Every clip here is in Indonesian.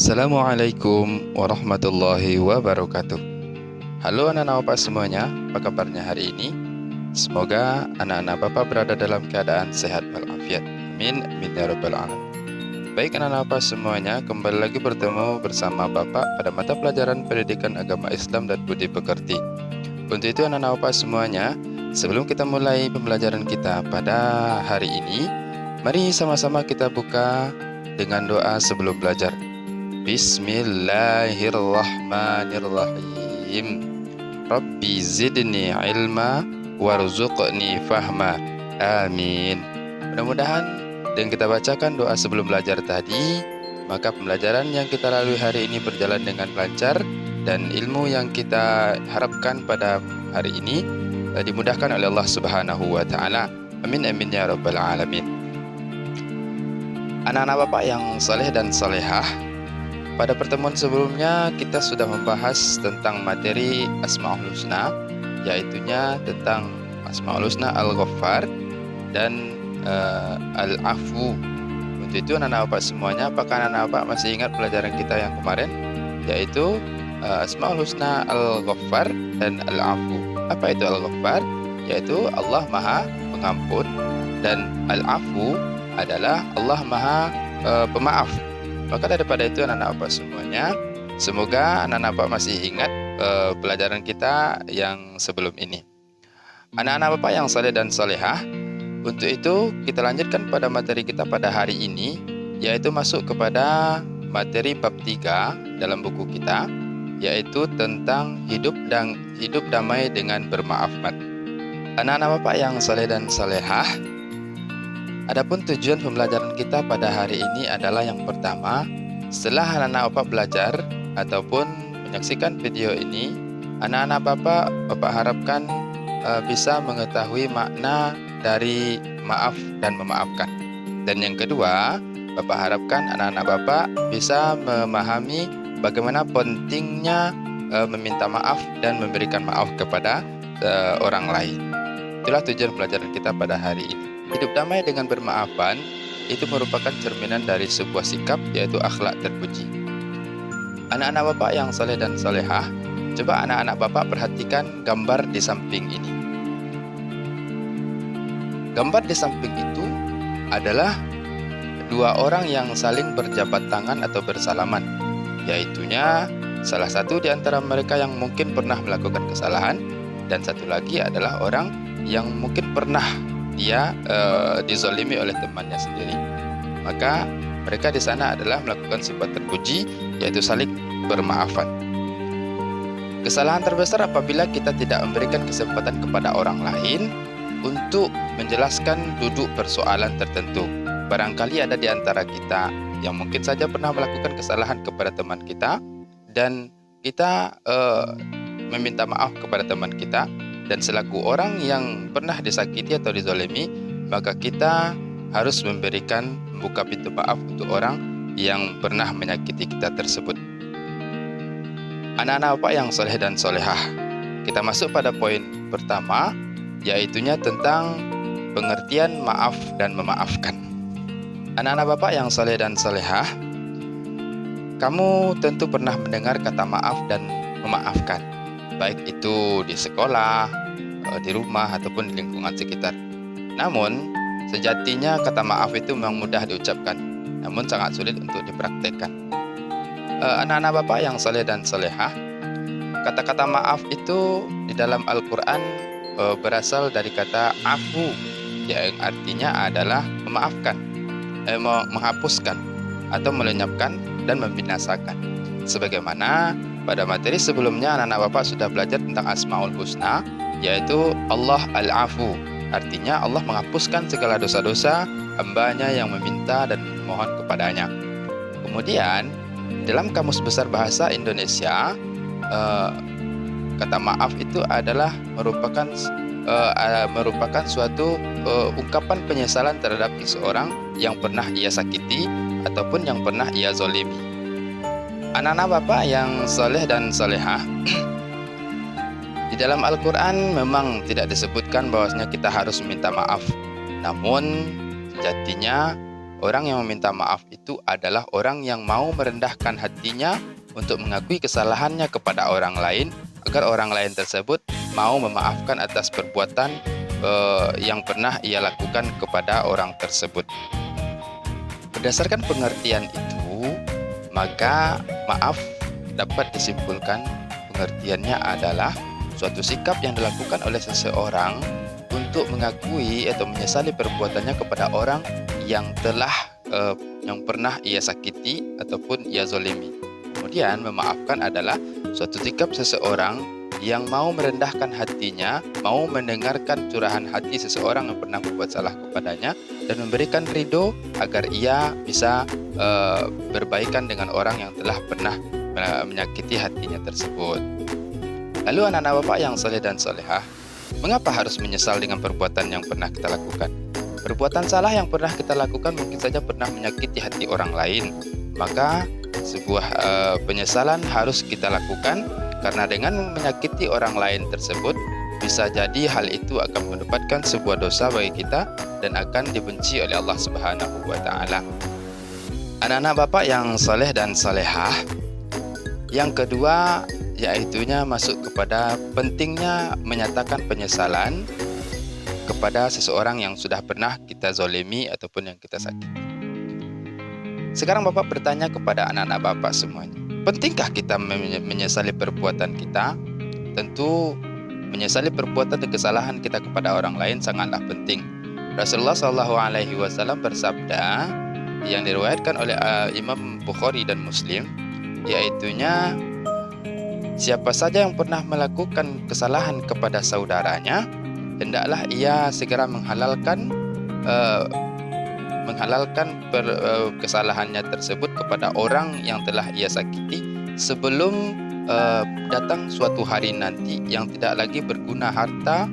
Assalamualaikum warahmatullahi wabarakatuh. Halo anak-anak Bapak semuanya, apa kabarnya hari ini? Semoga anak-anak Bapak berada dalam keadaan sehat walafiat. Amin, amin ya rabbal alamin. Baik anak-anak Bapak semuanya, kembali lagi bertemu bersama Bapak pada mata pelajaran Pendidikan Agama Islam dan Budi Pekerti. Untuk itu anak-anak Bapak semuanya, sebelum kita mulai pembelajaran kita pada hari ini, mari sama-sama kita buka dengan doa sebelum belajar. Bismillahirrahmanirrahim. Rabbi zidni ilma warzuqni fahma. Amin. Mudah-mudahan dengan kita bacakan doa sebelum belajar tadi, maka pembelajaran yang kita lalui hari ini berjalan dengan lancar dan ilmu yang kita harapkan pada hari ini dimudahkan oleh Allah Subhanahu wa taala. Amin amin ya rabbal alamin. Anak-anak Bapak yang saleh dan salehah, pada pertemuan sebelumnya kita sudah membahas tentang materi Asmaul Husna, yaitunya tentang Asmaul Husna Al-Ghaffar dan Al-Afu. Untuk itu anak-anak Bapak semuanya, apakah anak-anak Bapak masih ingat pelajaran kita yang kemarin, yaitu Asmaul Husna Al-Ghaffar dan Al-Afu. Apa itu Al-Ghaffar? Yaitu Allah Maha Pengampun, dan Al-Afu adalah Allah Maha Pemaaf. Maka daripada itu anak-anak Bapak semuanya, semoga anak-anak Bapak masih ingat pelajaran kita yang sebelum ini. Anak-anak Bapak yang saleh dan salehah, untuk itu kita lanjutkan pada materi kita pada hari ini, yaitu masuk kepada materi bab 3 dalam buku kita, yaitu tentang hidup damai dengan bermaafkan. Anak-anak Bapak yang saleh dan salehah, adapun tujuan pembelajaran kita pada hari ini adalah yang pertama, setelah anak-anak Bapak belajar ataupun menyaksikan video ini, anak-anak Bapak harapkan bisa mengetahui makna dari maaf dan memaafkan. Dan yang kedua, Bapak harapkan anak-anak Bapak bisa memahami bagaimana pentingnya meminta maaf dan memberikan maaf kepada orang lain. Itulah tujuan pelajaran kita pada hari ini. Hidup damai dengan bermaafan itu merupakan cerminan dari sebuah sikap, yaitu akhlak terpuji. Anak-anak Bapak yang saleh dan salehah, coba anak-anak Bapak perhatikan gambar di samping ini. Gambar di samping itu adalah dua orang yang saling berjabat tangan atau bersalaman, yaitunya salah satu di antara mereka yang mungkin pernah melakukan kesalahan, dan satu lagi adalah orang yang mungkin pernah dia dizalimi oleh temannya sendiri. Maka mereka di sana adalah melakukan sebuah terpuji, yaitu saling bermaafan. Kesalahan terbesar apabila kita tidak memberikan kesempatan kepada orang lain untuk menjelaskan duduk persoalan tertentu. Barangkali ada di antara kita yang mungkin saja pernah melakukan kesalahan kepada teman kita, dan kita meminta maaf kepada teman kita. Dan selaku orang yang pernah disakiti atau dizalimi, maka kita harus membuka pintu maaf untuk orang yang pernah menyakiti kita tersebut. Anak-anak Bapak yang soleh dan solehah, kita masuk pada poin pertama, yaitunya tentang pengertian maaf dan memaafkan. Anak-anak Bapak yang soleh dan solehah, kamu tentu pernah mendengar kata maaf dan memaafkan, baik itu di sekolah, di rumah, ataupun di lingkungan sekitar. Namun, sejatinya kata maaf itu memang mudah diucapkan, namun sangat sulit untuk dipraktekkan. Anak-anak Bapak yang saleh dan salehah, kata-kata maaf itu di dalam Al-Quran berasal dari kata afu, yang artinya adalah memaafkan, menghapuskan, atau melenyapkan dan membinasakan. Sebagaimana pada materi sebelumnya anak-anak Bapak sudah belajar tentang Asmaul Husna, yaitu Allah Al-Afu, artinya Allah menghapuskan segala dosa-dosa hambanya yang meminta dan memohon kepadanya. Kemudian dalam Kamus Besar Bahasa Indonesia, kata maaf itu adalah merupakan suatu ungkapan penyesalan terhadap seseorang yang pernah ia sakiti ataupun yang pernah ia zalimi. Anak-anak Bapak yang soleh dan solehah, di dalam Al-Quran memang tidak disebutkan bahwasanya kita harus meminta maaf. Namun sejatinya orang yang meminta maaf itu adalah orang yang mau merendahkan hatinya untuk mengakui kesalahannya kepada orang lain, agar orang lain tersebut mau memaafkan atas perbuatan yang pernah ia lakukan kepada orang tersebut. Berdasarkan pengertian itu, maka maaf dapat disimpulkan pengertiannya adalah suatu sikap yang dilakukan oleh seseorang untuk mengakui atau menyesali perbuatannya kepada orang yang pernah ia sakiti ataupun ia zolimi. Kemudian memaafkan adalah suatu sikap seseorang yang mau merendahkan hatinya, mau mendengarkan curahan hati seseorang yang pernah berbuat salah kepadanya, dan memberikan ridho agar ia bisa berbaikan dengan orang yang telah pernah menyakiti hatinya tersebut. Lalu anak-anak Bapak yang soleh dan solehah, mengapa harus menyesal dengan perbuatan yang pernah kita lakukan? Perbuatan salah yang pernah kita lakukan mungkin saja pernah menyakiti hati orang lain. Maka sebuah penyesalan harus kita lakukan, karena dengan menyakiti orang lain tersebut bisa jadi hal itu akan mendapatkan sebuah dosa bagi kita dan akan dibenci oleh Allah Subhanahu wa taala. Anak-anak Bapak yang soleh dan solehah, yang kedua yaitunya masuk kepada pentingnya menyatakan penyesalan kepada seseorang yang sudah pernah kita zolimi ataupun yang kita sakiti. Sekarang Bapak bertanya kepada anak-anak Bapak semuanya, pentingkah kita menyesali perbuatan kita? Tentu menyesali perbuatan dan kesalahan kita kepada orang lain sangatlah penting. Rasulullah SAW bersabda yang diriwayatkan oleh Imam Bukhari dan Muslim, yaitunya siapa saja yang pernah melakukan kesalahan kepada saudaranya, hendaklah ia segera menghalalkan kesalahannya tersebut kepada orang yang telah ia sakiti sebelum datang suatu hari nanti yang tidak lagi berguna harta,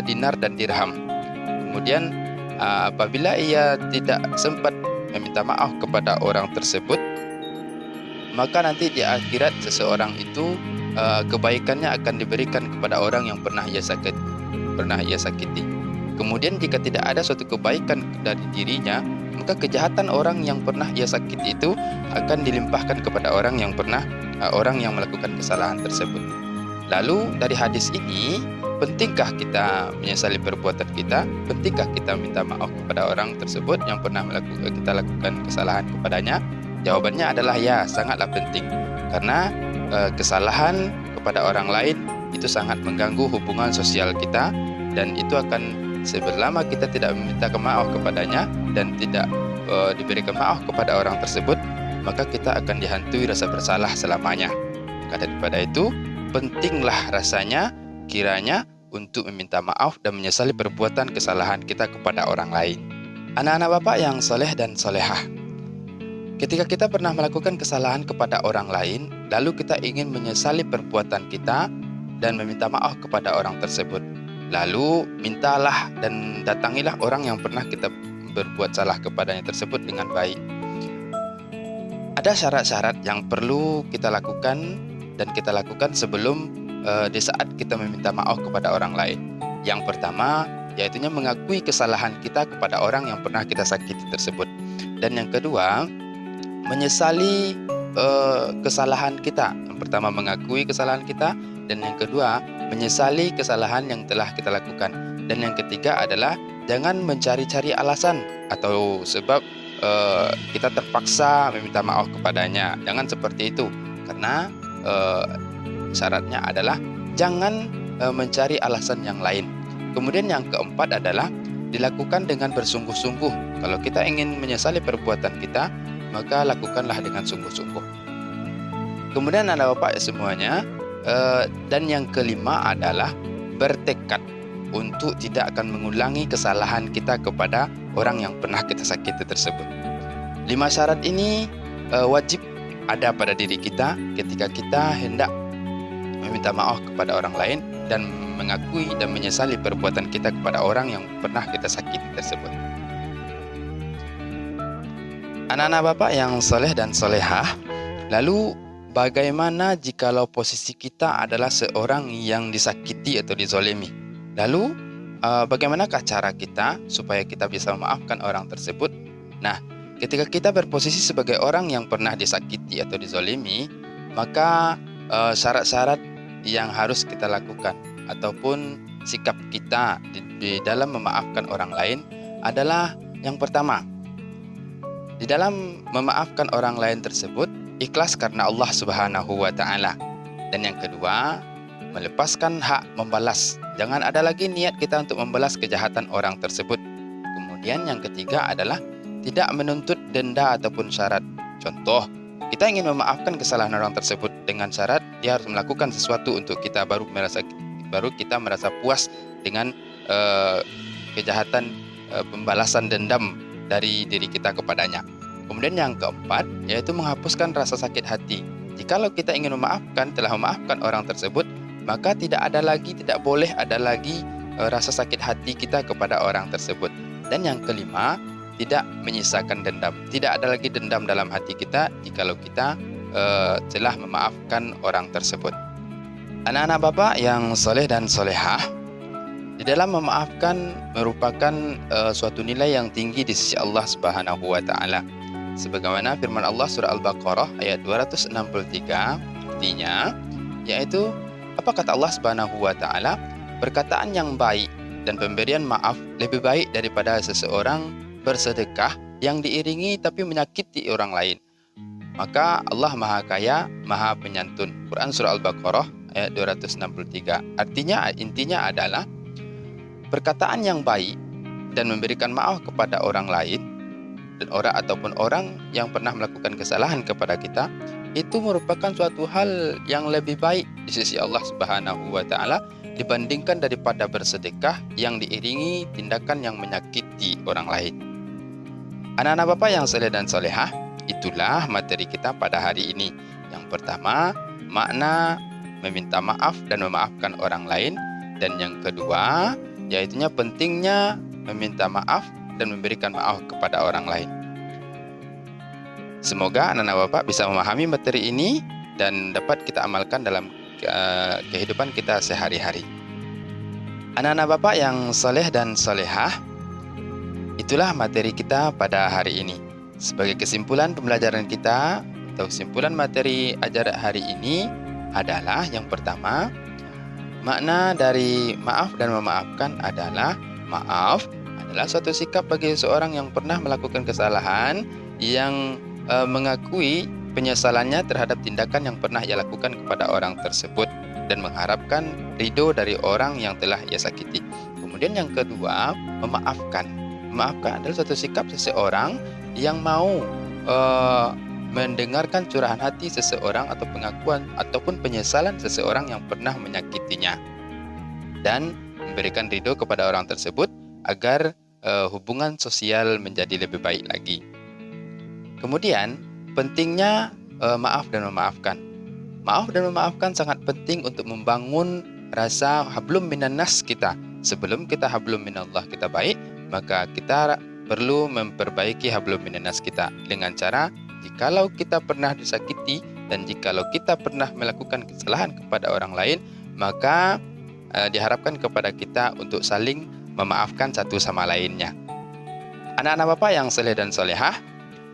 dinar dan dirham. Kemudian apabila ia tidak sempat meminta maaf kepada orang tersebut, maka nanti di akhirat seseorang itu kebaikannya akan diberikan kepada orang yang pernah ia sakiti. Kemudian jika tidak ada suatu kebaikan dari dirinya, maka kejahatan orang yang pernah ia sakiti itu akan dilimpahkan kepada orang yang melakukan kesalahan tersebut. Lalu dari hadis ini, pentingkah kita menyesali perbuatan kita? Pentingkah kita minta maaf kepada orang tersebut yang pernah kita lakukan kesalahan kepadanya? Jawabannya adalah ya, sangatlah penting. Karena kesalahan kepada orang lain itu sangat mengganggu hubungan sosial kita, dan itu akan selama kita tidak meminta maaf kepadanya dan tidak diberikan maaf kepada orang tersebut, maka kita akan dihantui rasa bersalah selamanya. Maka daripada itu, pentinglah rasanya kiranya untuk meminta maaf dan menyesali perbuatan kesalahan kita kepada orang lain. Anak-anak Bapak yang soleh dan solehah, ketika kita pernah melakukan kesalahan kepada orang lain, lalu kita ingin menyesali perbuatan kita dan meminta maaf kepada orang tersebut, lalu mintalah dan datangilah orang yang pernah kita berbuat salah kepadanya tersebut dengan baik. Ada syarat-syarat yang perlu kita lakukan dan kita lakukan sebelum di saat kita meminta maaf kepada orang lain. Yang pertama, yaitunya mengakui kesalahan kita kepada orang yang pernah kita sakiti tersebut. Dan yang kedua, menyesali kesalahan kita. Yang pertama, mengakui kesalahan kita, dan yang kedua, menyesali kesalahan yang telah kita lakukan. Dan yang ketiga adalah jangan mencari-cari alasan atau sebab kita terpaksa meminta maaf kepadanya. Jangan seperti itu, karena syaratnya adalah jangan mencari alasan yang lain. Kemudian yang keempat adalah dilakukan dengan bersungguh-sungguh. Kalau kita ingin menyesali perbuatan kita, maka lakukanlah dengan sungguh-sungguh. Kemudian anak Bapak semuanya, dan yang kelima adalah bertekad untuk tidak akan mengulangi kesalahan kita kepada orang yang pernah kita sakiti tersebut. 5 syarat ini wajib ada pada diri kita ketika kita hendak meminta maaf kepada orang lain dan mengakui dan menyesali perbuatan kita kepada orang yang pernah kita sakiti tersebut. Anak-anak Bapak yang soleh dan solehah, lalu bagaimana jikalau posisi kita adalah seorang yang disakiti atau dizolimi? Lalu bagaimanakah cara kita supaya kita bisa memaafkan orang tersebut? Nah, Ketika kita berposisi sebagai orang yang pernah disakiti atau dizolimi, maka syarat-syarat yang harus kita lakukan ataupun sikap kita di dalam memaafkan orang lain adalah yang pertama, di dalam memaafkan orang lain tersebut ikhlas karena Allah Subhanahu wa taala. Dan yang kedua, melepaskan hak membalas. Jangan ada lagi niat kita untuk membalas kejahatan orang tersebut. Kemudian yang ketiga adalah tidak menuntut denda ataupun syarat. Contoh, kita ingin memaafkan kesalahan orang tersebut dengan syarat dia harus melakukan sesuatu untuk kita baru kita merasa puas dengan kejahatan pembalasan dendam dari diri kita kepadanya. Kemudian yang keempat yaitu menghapuskan rasa sakit hati. Jikalau kita ingin telah memaafkan orang tersebut, maka tidak boleh ada lagi rasa sakit hati kita kepada orang tersebut. Dan yang kelima, tidak menyisakan dendam. Tidak ada lagi dendam dalam hati kita jikalau kita telah memaafkan orang tersebut. Anak-anak Bapak yang soleh dan solehah, di dalam memaafkan merupakan suatu nilai yang tinggi di sisi Allah Subhanahu wa taala. Sebagaimana firman Allah surah Al-Baqarah ayat 263, artinya yaitu apa kata Allah Subhanahu wa taala? Perkataan yang baik dan pemberian maaf lebih baik daripada seseorang bersedekah yang diiringi tapi menyakiti orang lain. Maka Allah Maha Kaya, Maha Penyantun. Quran surah Al-Baqarah ayat 263. Intinya adalah perkataan yang baik dan memberikan maaf kepada orang lain dan orang yang pernah melakukan kesalahan kepada kita, itu merupakan suatu hal yang lebih baik di sisi Allah Subhanahu wa taala dibandingkan daripada bersedekah yang diiringi tindakan yang menyakiti orang lain. Anak-anak Bapak yang soleh dan solehah, itulah materi kita pada hari ini. Yang pertama, makna meminta maaf dan memaafkan orang lain. Dan yang kedua, yaitunya pentingnya meminta maaf dan memberikan maaf kepada orang lain. Semoga anak-anak Bapak bisa memahami materi ini dan dapat kita amalkan dalam kehidupan kita sehari-hari. Anak-anak Bapak yang soleh dan solehah, itulah materi kita pada hari ini. Sebagai kesimpulan pembelajaran kita atau kesimpulan materi ajar hari ini adalah yang pertama, makna dari maaf dan memaafkan adalah maaf adalah suatu sikap bagi seseorang yang pernah melakukan kesalahan yang mengakui penyesalannya terhadap tindakan yang pernah ia lakukan kepada orang tersebut dan mengharapkan ridho dari orang yang telah ia sakiti. Kemudian yang kedua, memaafkan. Memaafkan adalah suatu sikap seseorang yang mau mendengarkan curahan hati seseorang atau pengakuan ataupun penyesalan seseorang yang pernah menyakitinya dan memberikan ridho kepada orang tersebut agar hubungan sosial menjadi lebih baik lagi. Kemudian pentingnya maaf dan memaafkan. Maaf dan memaafkan sangat penting untuk membangun rasa hablum minannas kita. Sebelum kita hablum minallah kita baik, maka kita perlu memperbaiki hablum minannas kita dengan cara jikalau kita pernah disakiti dan jikalau kita pernah melakukan kesalahan kepada orang lain, maka diharapkan kepada kita untuk saling memaafkan satu sama lainnya. Anak-anak Bapak yang soleh dan solehah,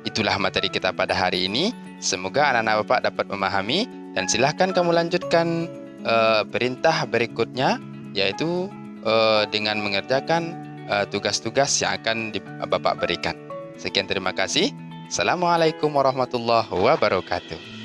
itulah materi kita pada hari ini. Semoga anak-anak Bapak dapat memahami dan silahkan kamu lanjutkan perintah berikutnya, yaitu dengan mengerjakan tugas-tugas yang akan Bapak berikan. Sekian, terima kasih. Assalamualaikum warahmatullahi wabarakatuh.